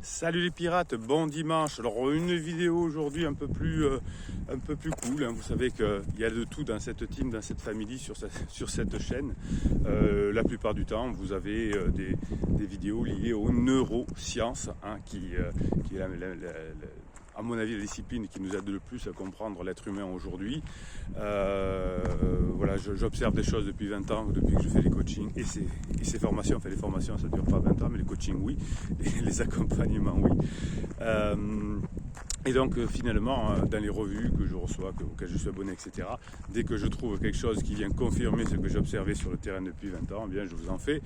Salut les pirates, bon dimanche. Alors une vidéo aujourd'hui un peu plus cool, hein. Vous savez qu'il y a de tout dans cette team, dans cette famille, sur cette chaîne. La plupart du temps, vous avez des vidéos liées aux neurosciences, hein, qui est à mon avis, la discipline qui nous aide le plus à comprendre l'être humain aujourd'hui. Voilà, j'observe des choses depuis 20 ans, depuis que je fais les coachings et ces formations. Enfin, les formations, ça ne dure pas 20 ans, mais les coachings, oui. Les accompagnements, oui. Et donc finalement, dans les revues que je reçois, auxquelles je suis abonné, etc., dès que je trouve quelque chose qui vient confirmer ce que j'ai observé sur le terrain depuis 20 ans, eh bien, je vous en fais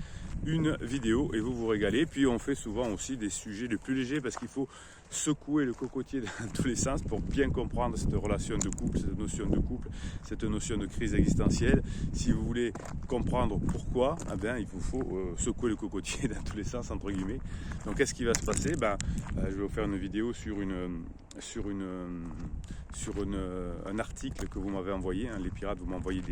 une vidéo et vous vous régalez. Puis on fait souvent aussi des sujets les plus légers parce qu'il faut secouer le cocotier dans tous les sens pour bien comprendre cette relation de couple, cette notion de couple, cette notion de crise existentielle. Si vous voulez comprendre pourquoi, eh bien, il vous faut secouer le cocotier dans tous les sens, entre guillemets. Donc qu'est-ce qui va se passer? Je vais vous faire une vidéo sur un article que vous m'avez envoyé, hein. Les pirates, vous m'envoyez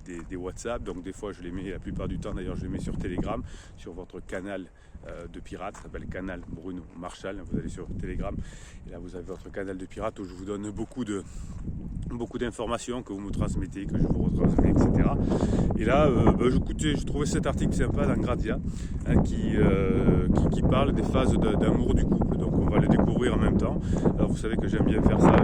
des WhatsApp, donc des fois je les mets, la plupart du temps d'ailleurs je les mets sur Telegram, sur votre canal de pirates, ça s'appelle canal Bruno Marchal. Vous allez sur Telegram et là vous avez votre canal de pirates où je vous donne beaucoup d'informations que vous me transmettez, que je vous retransmets, etc. Et là, je trouvais cet article sympa dans Grazia, hein, qui parle des phases d'amour du couple. Donc on va le découvrir en même temps. Alors vous savez que j'aime bien faire ça.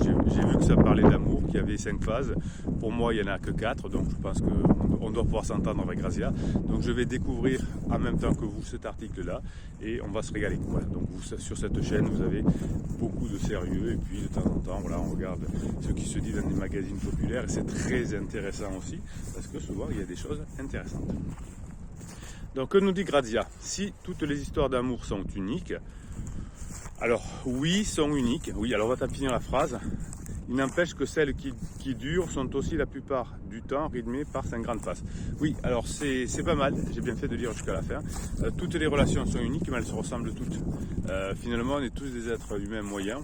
J'ai vu que ça parlait d'amour, qu'il y avait 5 phases. Pour moi, il n'y en a que 4, donc je pense qu'on doit pouvoir s'entendre avec Grazia. Donc je vais découvrir en même temps que vous cet article-là et on va se régaler. Voilà. Donc sur cette chaîne, vous avez beaucoup de sérieux et puis de temps en temps, voilà, on regarde ce qui se dit dans des magazines populaires et c'est très intéressant aussi parce que souvent il y a des choses intéressantes. Donc que nous dit Grazia? Si toutes les histoires d'amour sont uniques, alors oui, sont uniques, oui, alors on va taper la phrase. Il n'empêche que celles qui durent sont aussi la plupart du temps rythmées par 5 grandes phases. Oui, alors c'est pas mal, j'ai bien fait de lire jusqu'à la fin. Toutes les relations sont uniques, mais elles se ressemblent toutes. Finalement, on est tous des êtres humains moyens.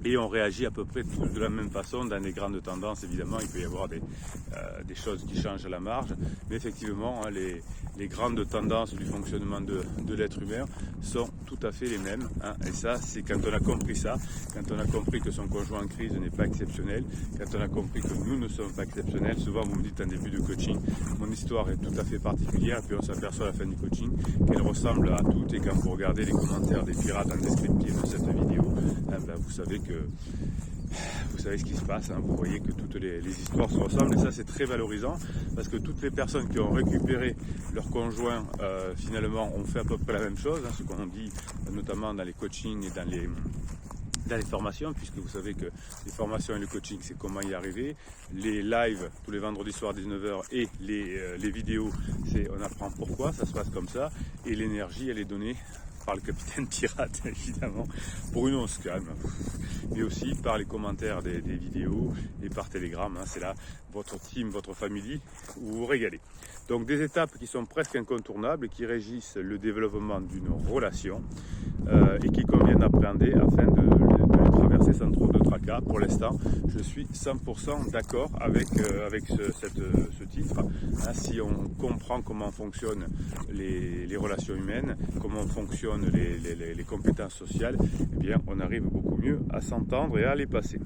Et on réagit à peu près tous de la même façon dans les grandes tendances. Évidemment, il peut y avoir des choses qui changent à la marge, mais effectivement, hein, les grandes tendances du fonctionnement de l'être humain sont tout à fait les mêmes, hein. Et ça, c'est quand on a compris ça, quand on a compris que son conjoint en crise n'est pas exceptionnel, quand on a compris que nous ne sommes pas exceptionnels. Souvent, vous me dites en début de coaching, mon histoire est tout à fait particulière, et puis on s'aperçoit à la fin du coaching qu'elle ressemble à toutes. Et quand vous regardez les commentaires des pirates en descriptif de cette vidéo, vous savez ce qui se passe, hein. Vous voyez que toutes les histoires se ressemblent et ça c'est très valorisant parce que toutes les personnes qui ont récupéré leur conjoint finalement ont fait à peu près la même chose, hein, ce qu'on dit notamment dans les coachings et dans les formations, puisque vous savez que les formations et le coaching c'est comment y arriver, les lives tous les vendredis soirs à 19h et les vidéos c'est on apprend pourquoi ça se passe comme ça, et l'énergie elle est donnée par le capitaine pirate évidemment, pour une on se calme, mais aussi par les commentaires des vidéos et par Telegram, hein. C'est là votre team, votre famille, où vous vous régalez. Donc des étapes qui sont presque incontournables et qui régissent le développement d'une relation et qui convient d'appréhender afin de les traverser sans trop de tracas. Pour l'instant, je suis 100% d'accord avec ce titre, hein. Si on comprend comment fonctionnent les relations humaines, comment fonctionnent les compétences sociales, eh bien on arrive beaucoup mieux à s'entendre et à les passer.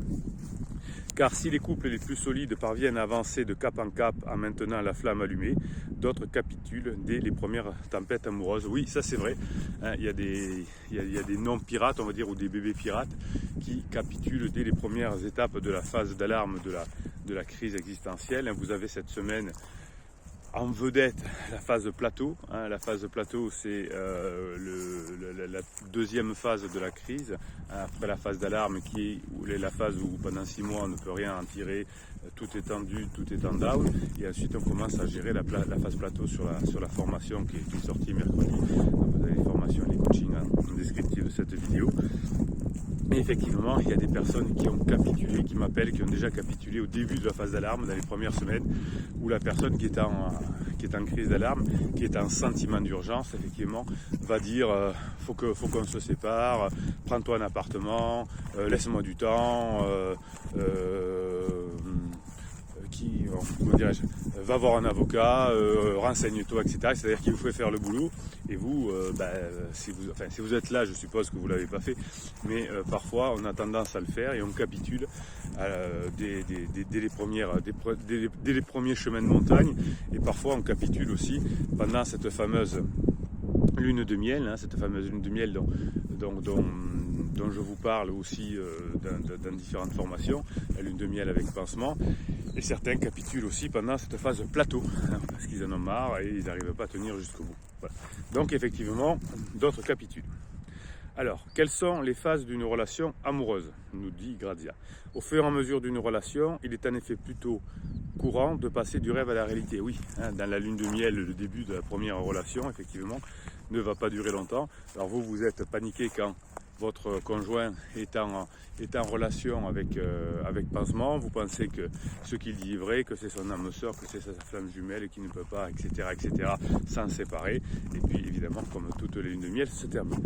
Car si les couples les plus solides parviennent à avancer de cap en cap en maintenant la flamme allumée, d'autres capitulent dès les premières tempêtes amoureuses. Oui, ça c'est vrai, hein, il y a des non-pirates, on va dire, ou des bébés pirates qui capitulent dès les premières étapes de la phase d'alarme de la crise existentielle. Vous avez cette semaine en vedette la phase plateau, hein. La phase plateau c'est la deuxième phase de la crise, hein, après la phase d'alarme qui est la phase où pendant 6 mois on ne peut rien en tirer, tout est tendu, tout est en down, et ensuite on commence à gérer la phase plateau sur la formation qui est sortie mercredi. Donc vous avez les formations et les coachings, hein, en descriptif de cette vidéo. Et effectivement, il y a des personnes qui ont capitulé, qui m'appellent, qui ont déjà capitulé au début de la phase d'alarme, dans les premières semaines, où la personne qui est en crise d'alarme, qui est en sentiment d'urgence, effectivement, va dire faut qu'on se sépare, prends-toi un appartement, laisse-moi du temps, va voir un avocat, renseigne-toi, etc. C'est-à-dire qu'il vous fait faire le boulot. Et vous, si vous êtes là, je suppose que vous ne l'avez pas fait, mais parfois on a tendance à le faire et on capitule dès les premiers chemins de montagne. Et parfois on capitule aussi pendant cette fameuse lune de miel, cette fameuse lune de miel dont je vous parle aussi dans différentes formations, la lune de miel avec pansement. Et certains capitulent aussi pendant cette phase plateau, parce qu'ils en ont marre et ils n'arrivent pas à tenir jusqu'au bout. Voilà. Donc effectivement, d'autres capitulent. Alors, quelles sont les phases d'une relation amoureuse, nous dit Grazia. Au fur et à mesure d'une relation, il est en effet plutôt courant de passer du rêve à la réalité. Oui, dans la lune de miel, le début de la première relation, effectivement, ne va pas durer longtemps. Alors vous êtes paniqué quand votre conjoint est en relation avec pansement, vous pensez que ce qu'il dit est vrai, que c'est son âme sœur, que c'est sa flamme jumelle et qu'il ne peut pas, etc., s'en séparer. Et puis évidemment, comme toutes les lunes de miel, ça se termine.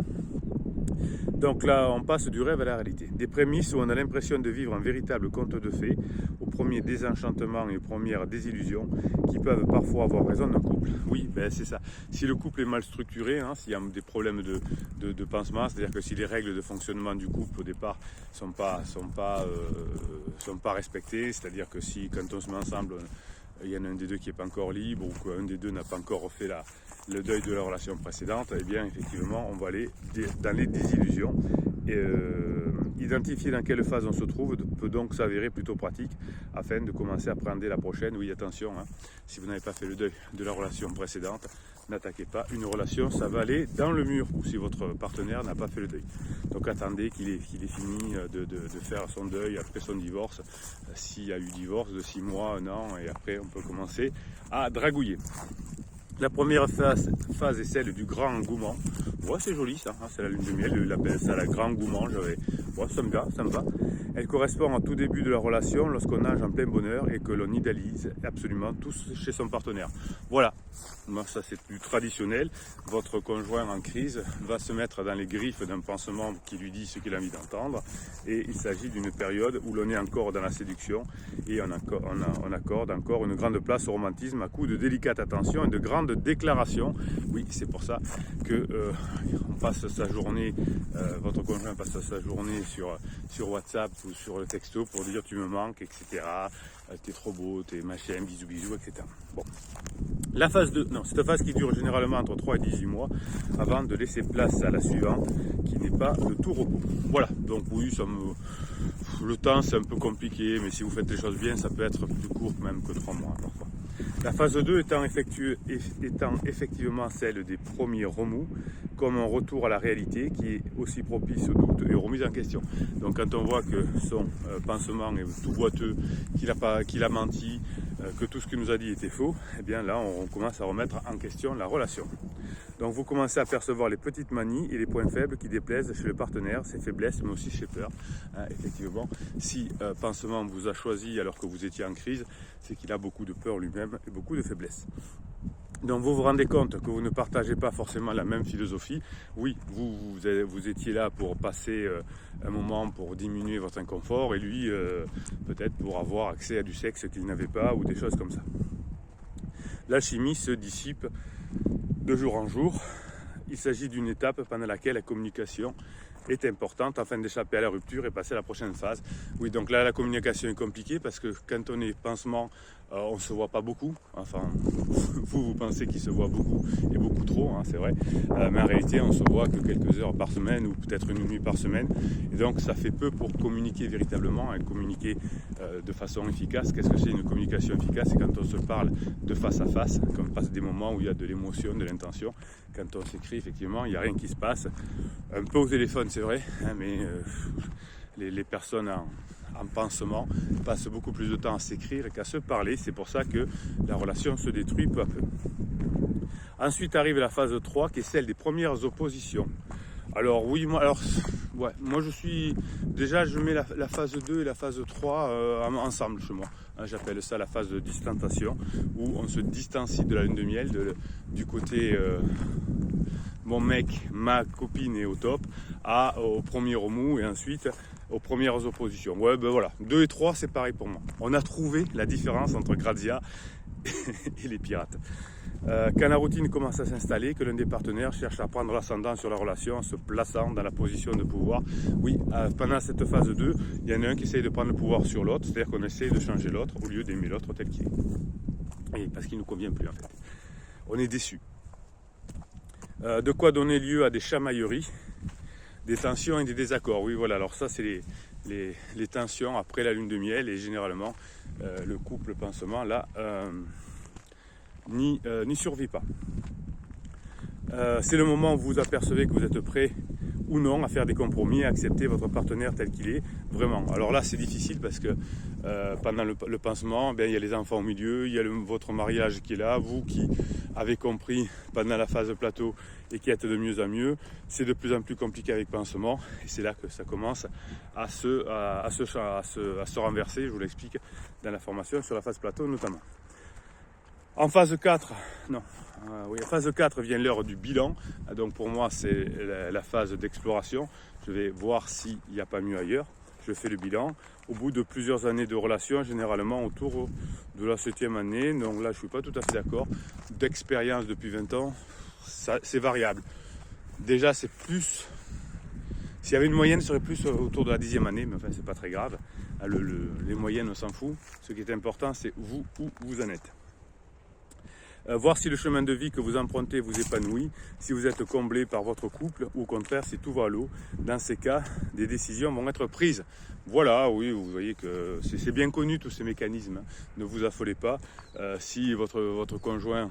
Donc là, on passe du rêve à la réalité. Des prémices où on a l'impression de vivre un véritable conte de fées, aux premiers désenchantements et aux premières désillusions qui peuvent parfois avoir raison d'un couple. Oui, c'est ça. Si le couple est mal structuré, s'il y a des problèmes de pansement, c'est-à-dire que si les règles de fonctionnement du couple au départ sont pas respectées, c'est-à-dire que si quand on se met ensemble, il y en a un des deux qui n'est pas encore libre ou qu'un des deux n'a pas encore refait le deuil de la relation précédente, eh bien effectivement on va aller dans les désillusions. Identifier dans quelle phase on se trouve peut donc s'avérer plutôt pratique afin de commencer à appréhender la prochaine. Oui, attention, si vous n'avez pas fait le deuil de la relation précédente, n'attaquez pas une relation, ça va aller dans le mur, ou si votre partenaire n'a pas fait le deuil. Donc attendez qu'il ait fini de faire son deuil après son divorce, s'il y a eu divorce de 6 mois, 1 an, et après on peut commencer à dragouiller. La première phase est celle du grand engouement. Ouais, c'est joli ça, c'est la lune de miel, il appelle ça le grand engouement. Ça me va. Elle correspond au tout début de la relation lorsqu'on nage en plein bonheur et que l'on idéalise absolument tous chez son partenaire. Voilà, moi ça c'est plus traditionnel. Votre conjoint en crise va se mettre dans les griffes d'un pansement qui lui dit ce qu'il a envie d'entendre. Et il s'agit d'une période où l'on est encore dans la séduction et on accorde encore une grande place au romantisme à coup de délicate attention et de grandes déclarations. Oui, c'est pour ça que on passe sa journée, votre conjoint passe sa journée sur WhatsApp ou sur le texto pour dire tu me manques, etc. T'es trop beau, t'es machin, bisous, etc. Bon. La phase 2, cette phase qui dure généralement entre 3 et 18 mois avant de laisser place à la suivante qui n'est pas de tout repos. Voilà, donc oui, le temps c'est un peu compliqué, mais si vous faites les choses bien, ça peut être plus court même que 3 mois parfois. La phase 2 étant effectivement celle des premiers remous, comme un retour à la réalité qui est aussi propice au doute et aux remises en question. Donc quand on voit que son pansement est tout boiteux, qu'il a menti, que tout ce qu'il nous a dit était faux, eh bien là on commence à remettre en question la relation. Donc vous commencez à percevoir les petites manies et les points faibles qui déplaisent chez le partenaire, ses faiblesses mais aussi ses peurs. Effectivement, si pansement vous a choisi alors que vous étiez en crise, c'est qu'il a beaucoup de peur lui-même et beaucoup de faiblesses. Donc vous vous rendez compte que vous ne partagez pas forcément la même philosophie. Oui, vous étiez là pour passer un moment pour diminuer votre inconfort et lui peut-être pour avoir accès à du sexe qu'il n'avait pas ou des choses comme ça. L'alchimie se dissipe de jour en jour. Il s'agit d'une étape pendant laquelle la communication est importante afin d'échapper à la rupture et passer à la prochaine phase. Oui, donc là la communication est compliquée parce que quand on est pansement, on ne se voit pas beaucoup. Enfin, vous pensez qu'il se voit beaucoup et beaucoup trop, c'est vrai. Mais en réalité, on se voit que quelques heures par semaine ou peut-être une nuit par semaine. Et donc, ça fait peu pour communiquer véritablement et communiquer de façon efficace. Qu'est-ce que c'est une communication efficace? C'est quand on se parle de face à face, quand on passe des moments où il y a de l'émotion, de l'intention. Quand on s'écrit, effectivement, il n'y a rien qui se passe. Un peu au téléphone, c'est vrai, mais les personnes en pansement passent beaucoup plus de temps à s'écrire qu'à se parler. C'est pour ça que la relation se détruit peu à peu. Ensuite arrive la phase 3 qui est celle des premières oppositions. Alors oui, moi je suis... Déjà je mets la phase 2 et la phase 3 ensemble chez moi. J'appelle ça la phase de distanciation où on se distancie de la lune de miel, du côté... mon mec, ma copine est au top, au premier remous et ensuite aux premières oppositions. Ouais, voilà. 2 et 3, c'est pareil pour moi. On a trouvé la différence entre Grazia et les pirates. Quand la routine commence à s'installer, que l'un des partenaires cherche à prendre l'ascendant sur la relation en se plaçant dans la position de pouvoir, oui, pendant cette phase 2, il y en a un qui essaye de prendre le pouvoir sur l'autre, c'est-à-dire qu'on essaye de changer l'autre au lieu d'aimer l'autre tel qu'il est. Et parce qu'il ne nous convient plus en fait. On est déçu. De quoi donner lieu à des chamailleries, des tensions et des désaccords. Oui, voilà, alors ça c'est les tensions après la lune de miel et généralement le couple pansement là n'y survit pas. C'est le moment où vous vous apercevez que vous êtes prêt ou non à faire des compromis, à accepter votre partenaire tel qu'il est, vraiment. Alors là c'est difficile parce que pendant le pansement, il y a les enfants au milieu, il y a votre mariage qui est là, vous qui avez compris pendant la phase plateau et qui êtes de mieux en mieux, c'est de plus en plus compliqué avec pansement et c'est là que ça commence à se renverser, je vous l'explique dans la formation sur la phase plateau notamment. En phase 4, en phase 4 vient l'heure du bilan. Donc pour moi, c'est la phase d'exploration. Je vais voir s'il n'y a pas mieux ailleurs. Je fais le bilan. Au bout de plusieurs années de relation, généralement autour de la 7e année, donc là je ne suis pas tout à fait d'accord, d'expérience depuis 20 ans, c'est variable. Déjà c'est plus, s'il y avait une moyenne, ce serait plus autour de la 10e année, mais enfin c'est pas très grave. Les moyennes on s'en fout. Ce qui est important c'est vous, où vous en êtes. Voir si le chemin de vie que vous empruntez vous épanouit, si vous êtes comblé par votre couple ou au contraire si tout va à l'eau. Dans ces cas, des décisions vont être prises. Voilà, oui, vous voyez que c'est bien connu tous ces mécanismes. Ne vous affolez pas. Si votre conjoint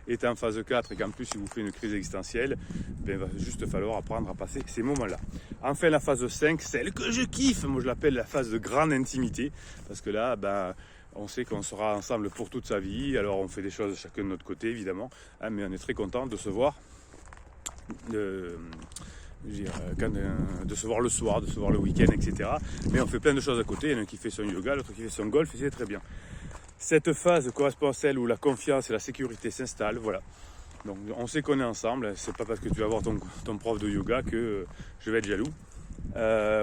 est en phase 4 et qu'en plus il vous fait une crise existentielle, il va juste falloir apprendre à passer ces moments-là. Enfin la phase 5, celle que je kiffe, moi je l'appelle la phase de grande intimité, parce que là, on sait qu'on sera ensemble pour toute sa vie, alors on fait des choses chacun de notre côté évidemment, mais on est très content de se voir, de se voir le soir, de se voir le week-end, etc. Mais on fait plein de choses à côté, il y en a un qui fait son yoga, l'autre qui fait son golf, et c'est très bien. Cette phase correspond à celle où la confiance et la sécurité s'installent, voilà. Donc on sait qu'on est ensemble, c'est pas parce que tu vas voir ton prof de yoga que je vais être jaloux.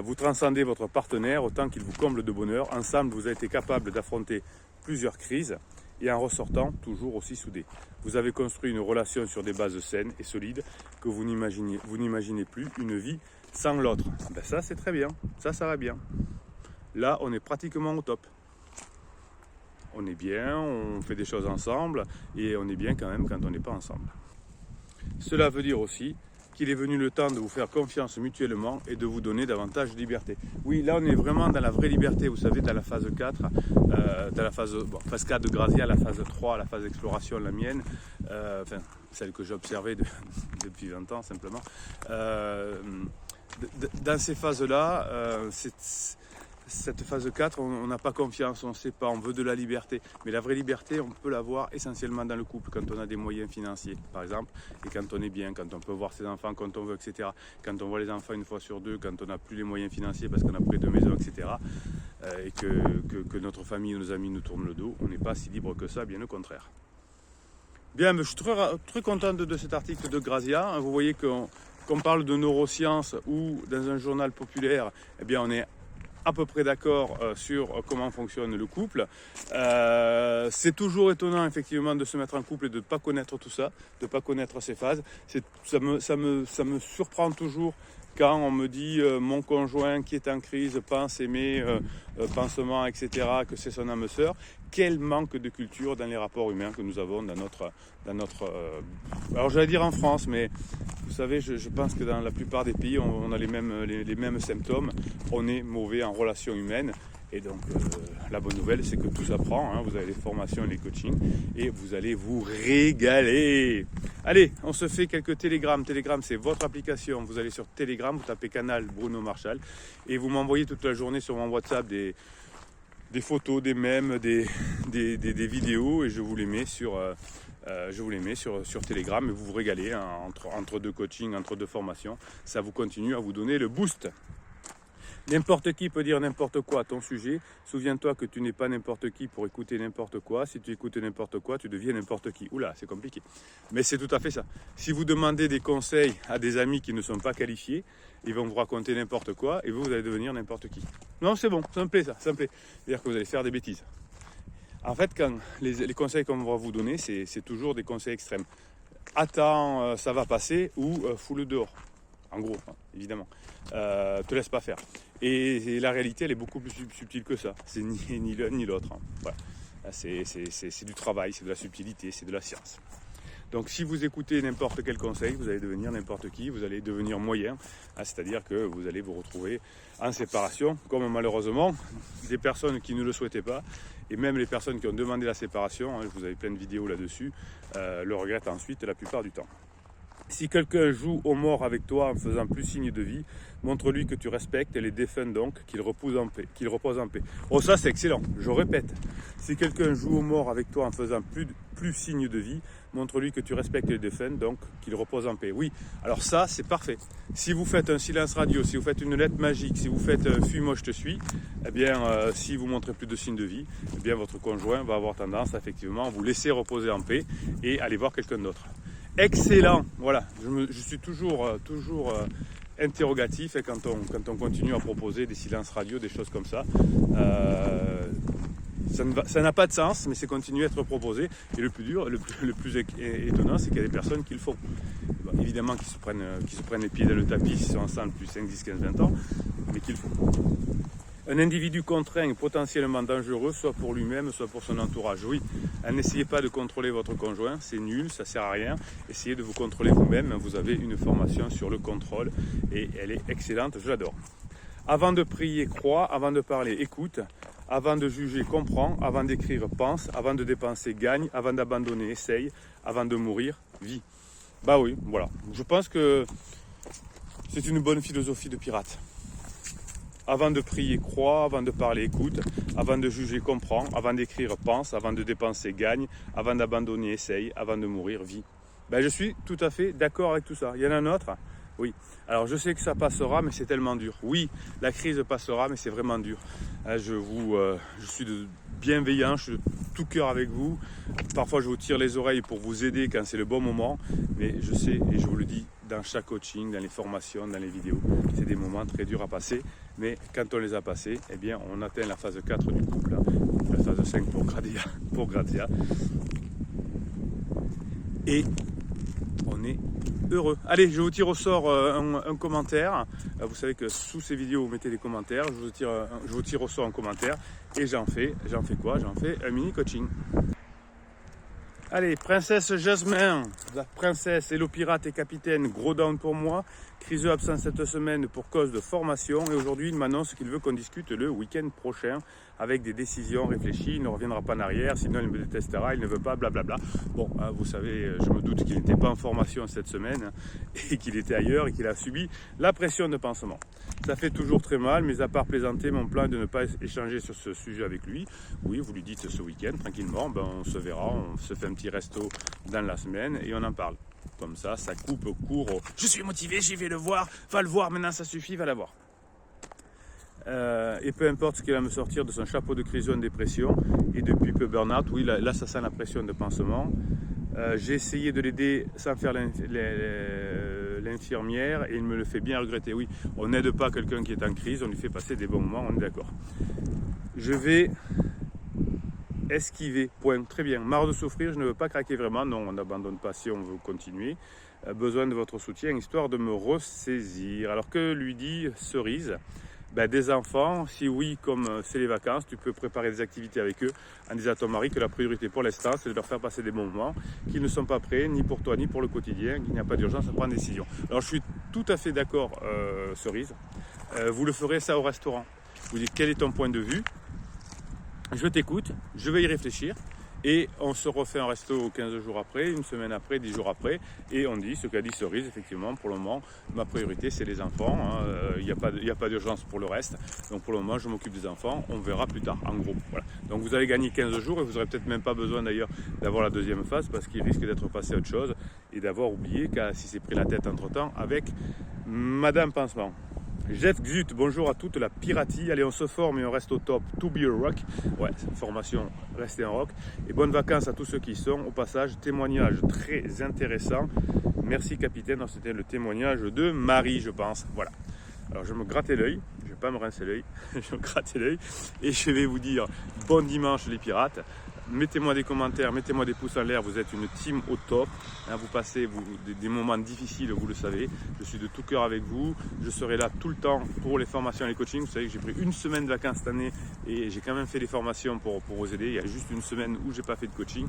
Vous transcendez votre partenaire autant qu'il vous comble de bonheur. Ensemble, vous avez été capable d'affronter plusieurs crises et en ressortant toujours aussi soudés. Vous avez construit une relation sur des bases saines et solides que vous n'imaginez plus une vie sans l'autre. Ça, c'est très bien. Ça va bien. Là, on est pratiquement au top. On est bien, on fait des choses ensemble et on est bien quand même quand on n'est pas ensemble. Cela veut dire aussi qu'il est venu le temps de vous faire confiance mutuellement et de vous donner davantage de liberté. Oui, là on est vraiment dans la vraie liberté, vous savez, dans la phase 4, dans la phase 4 de Grazia, la phase 3, la phase d'exploration, la mienne, celle que j'ai observée depuis 20 ans simplement. Dans ces phases-là, cette phase 4, on n'a pas confiance, on ne sait pas, on veut de la liberté. Mais la vraie liberté, on peut l'avoir essentiellement dans le couple, quand on a des moyens financiers, par exemple, et quand on est bien, quand on peut voir ses enfants quand on veut, etc. Quand on voit les enfants une fois sur deux, quand on n'a plus les moyens financiers parce qu'on a près de maison, etc. Et que notre famille ou nos amis nous tournent le dos, on n'est pas si libre que ça, bien au contraire. Bien, je suis très content de cet article de Grazia. Vous voyez qu'on parle de neurosciences ou dans un journal populaire, eh bien on est à peu près d'accord sur comment fonctionne le couple. C'est toujours étonnant effectivement de se mettre en couple et de ne pas connaître tout ça, de ne pas connaître ces phases. Ça me surprend toujours quand on me dit mon conjoint qui est en crise pense aimer pansement, etc., que c'est son âme sœur. Quel manque de culture dans les rapports humains que nous avons dans notre alors j'allais dire en France, mais vous savez, je pense que dans la plupart des pays, on a les mêmes symptômes. On est mauvais en relations humaines. Et donc, la bonne nouvelle, c'est que tout s'apprend. Hein. Vous avez les formations et les coachings. Et vous allez vous régaler. Allez, on se fait quelques télégrammes. Telegram, c'est votre application. Vous allez sur Telegram, vous tapez canal Bruno Marchal. Et vous m'envoyez toute la journée sur mon WhatsApp des photos, des mèmes, des vidéos. Et je vous les mets sur Telegram et vous vous régalez hein, entre deux coachings, entre deux formations. Ça vous continue à vous donner le boost. N'importe qui peut dire n'importe quoi à ton sujet. Souviens-toi que tu n'es pas n'importe qui pour écouter n'importe quoi. Si tu écoutes n'importe quoi, tu deviens n'importe qui. Oula, c'est compliqué. Mais c'est tout à fait ça. Si vous demandez des conseils à des amis qui ne sont pas qualifiés, ils vont vous raconter n'importe quoi et vous allez devenir n'importe qui. Non, c'est bon, ça me plaît ça, ça me plaît. C'est-à-dire que vous allez faire des bêtises. En fait, quand les conseils qu'on va vous donner, c'est toujours des conseils extrêmes. Attends, ça va passer, ou fous-le dehors. En gros, hein, évidemment. Te laisse pas faire. Et la réalité, elle est beaucoup plus subtile que ça. C'est ni l'un ni l'autre. Hein. Voilà. C'est du travail, c'est de la subtilité, c'est de la science. Donc si vous écoutez n'importe quel conseil, vous allez devenir n'importe qui, vous allez devenir moyen, hein, c'est-à-dire que vous allez vous retrouver en séparation, comme malheureusement des personnes qui ne le souhaitaient pas, et même les personnes qui ont demandé la séparation, hein, vous avez plein de vidéos là-dessus, le regrettent ensuite la plupart du temps. Si quelqu'un joue aux morts avec toi en faisant plus signe de vie, montre-lui que tu respectes les défunts donc, qu'il repose en paix. Oh, ça c'est excellent, je répète. Si quelqu'un joue aux morts avec toi en faisant plus signe de vie, montre-lui que tu respectes les défunts donc, qu'il repose en paix. Oui, alors ça c'est parfait. Si vous faites un silence radio, si vous faites une lettre magique, si vous faites fuis-moi je te suis, eh bien si vous montrez plus de signes de vie, eh bien votre conjoint va avoir tendance à effectivement vous laisser reposer en paix et aller voir quelqu'un d'autre. Excellent, voilà, je suis toujours interrogatif et quand on continue à proposer des silences radio, des choses comme ça, ça n'a pas de sens, mais c'est continuer à être proposé. Et le plus dur, le plus étonnant, c'est qu'il y a des personnes qui le font. Bon, évidemment, qui se prennent les pieds dans le tapis, ils sont ensemble depuis 5, 10, 15, 20 ans, mais qui le font. Un individu contraint est potentiellement dangereux, soit pour lui-même, soit pour son entourage. Oui, n'essayez pas de contrôler votre conjoint, c'est nul, ça ne sert à rien. Essayez de vous contrôler vous-même, vous avez une formation sur le contrôle et elle est excellente, je l'adore. Avant de prier, crois, avant de parler, écoute, avant de juger, comprends, avant d'écrire, pense, avant de dépenser, gagne, avant d'abandonner, essaye, avant de mourir, vis. Bah oui, voilà. Je pense que c'est une bonne philosophie de pirate. Avant de prier, crois, avant de parler, écoute, avant de juger, comprends, avant d'écrire, pense, avant de dépenser, gagne, avant d'abandonner, essaye, avant de mourir, vis. Ben, je suis tout à fait d'accord avec tout ça. Il y en a un autre? Oui. Alors je sais que ça passera, mais c'est tellement dur. Oui, la crise passera, mais c'est vraiment dur. Je suis bienveillant, je suis de tout cœur avec vous. Parfois je vous tire les oreilles pour vous aider quand c'est le bon moment, mais je sais, et je vous le dis dans chaque coaching, dans les formations, dans les vidéos, c'est des moments très durs à passer, mais quand on les a passés, eh bien on atteint la phase 4 du couple, la phase 5 pour Grazia, et on est heureux. Allez, je vous tire au sort un commentaire. Vous savez que sous ces vidéos, vous mettez des commentaires. Je vous tire au sort un commentaire. Et j'en fais quoi? J'en fais un mini coaching. Allez, princesse Jasmin, la princesse, hello pirate et capitaine, gros down pour moi. Criseux absent cette semaine pour cause de formation. Et aujourd'hui, il m'annonce qu'il veut qu'on discute le week-end prochain avec des décisions réfléchies. Il ne reviendra pas en arrière, sinon il me détestera, il ne veut pas, blablabla. Bon, vous savez, je me doute qu'il n'était pas en formation cette semaine et qu'il était ailleurs et qu'il a subi la pression de pansement. Ça fait toujours très mal, mais à part plaisanter, mon plan est de ne pas échanger sur ce sujet avec lui. Oui, vous lui dites ce week-end, tranquillement, on se verra, on se fait un petit resto dans la semaine et on en parle. Comme ça coupe court au « je suis motivé, j'y vais le voir, va le voir, maintenant ça suffit, va la voir ». Et peu importe ce qu'il va me sortir de son chapeau de crise en dépression et depuis peu burn-out, oui, là ça sent la pression de pansement. J'ai essayé de l'aider sans faire l'infirmière et il me le fait bien regretter. Oui, on n'aide pas quelqu'un qui est en crise, on lui fait passer des bons moments, on est d'accord. Je vais esquiver, point, très bien. Marre de souffrir, je ne veux pas craquer vraiment. Non, on n'abandonne pas si on veut continuer. Besoin de votre soutien, histoire de me ressaisir. Alors que lui dit Cerise? Des enfants, si oui, comme c'est les vacances, tu peux préparer des activités avec eux en disant à ton mari que la priorité pour l'instant, c'est de leur faire passer des bons moments, qu'ils ne sont pas prêts, ni pour toi, ni pour le quotidien, qu'il n'y a pas d'urgence à prendre des décisions. Alors je suis tout à fait d'accord, Cerise. Vous le ferez ça au restaurant. Vous dites quel est ton point de vue? Je t'écoute, je vais y réfléchir et on se refait un resto 15 jours après, une semaine après, 10 jours après et on dit ce qu'a dit Cerise, effectivement, pour le moment, ma priorité c'est les enfants, il n'y a pas d'urgence pour le reste, donc pour le moment je m'occupe des enfants, on verra plus tard, en gros. Voilà. Donc vous allez gagner 15 jours et vous n'aurez peut-être même pas besoin d'ailleurs d'avoir la deuxième phase parce qu'il risque d'être passé à autre chose et d'avoir oublié s'il s'est pris la tête entre temps avec Madame Pansement. Jeff Xut, bonjour à toute la piratie. Allez, on se forme et on reste au top. To be a rock. Ouais, formation, rester un rock. Et bonnes vacances à tous ceux qui y sont. Au passage, témoignage très intéressant. Merci, capitaine. C'était le témoignage de Marie, je pense. Voilà. Alors, je me grattais l'œil. Je ne vais pas me rincer l'œil. Je me grattais l'œil. Et je vais vous dire bon dimanche, les pirates. mettez-moi des commentaires, mettez-moi des pouces en l'air, vous êtes une team au top. Vous passez des moments difficiles, vous le savez. Je suis de tout cœur avec vous. Je serai là tout le temps pour les formations et les coachings. Vous savez que j'ai pris une semaine de vacances cette année et j'ai quand même fait des formations pour vous aider. Il y a juste une semaine où j'ai pas fait de coaching.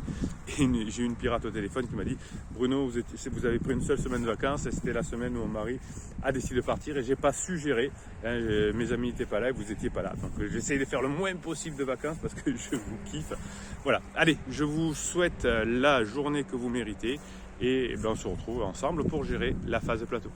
Et j'ai eu une pirate au téléphone qui m'a dit « Bruno, vous avez pris une seule semaine de vacances et c'était la semaine où mon mari a décidé de partir et j'ai pas su gérer. Mes amis n'étaient pas là et vous n'étiez pas là. Donc j'essaye de faire le moins possible de vacances parce que je vous kiffe. Voilà, allez, je vous souhaite la journée que vous méritez et on se retrouve ensemble pour gérer la phase de plateau.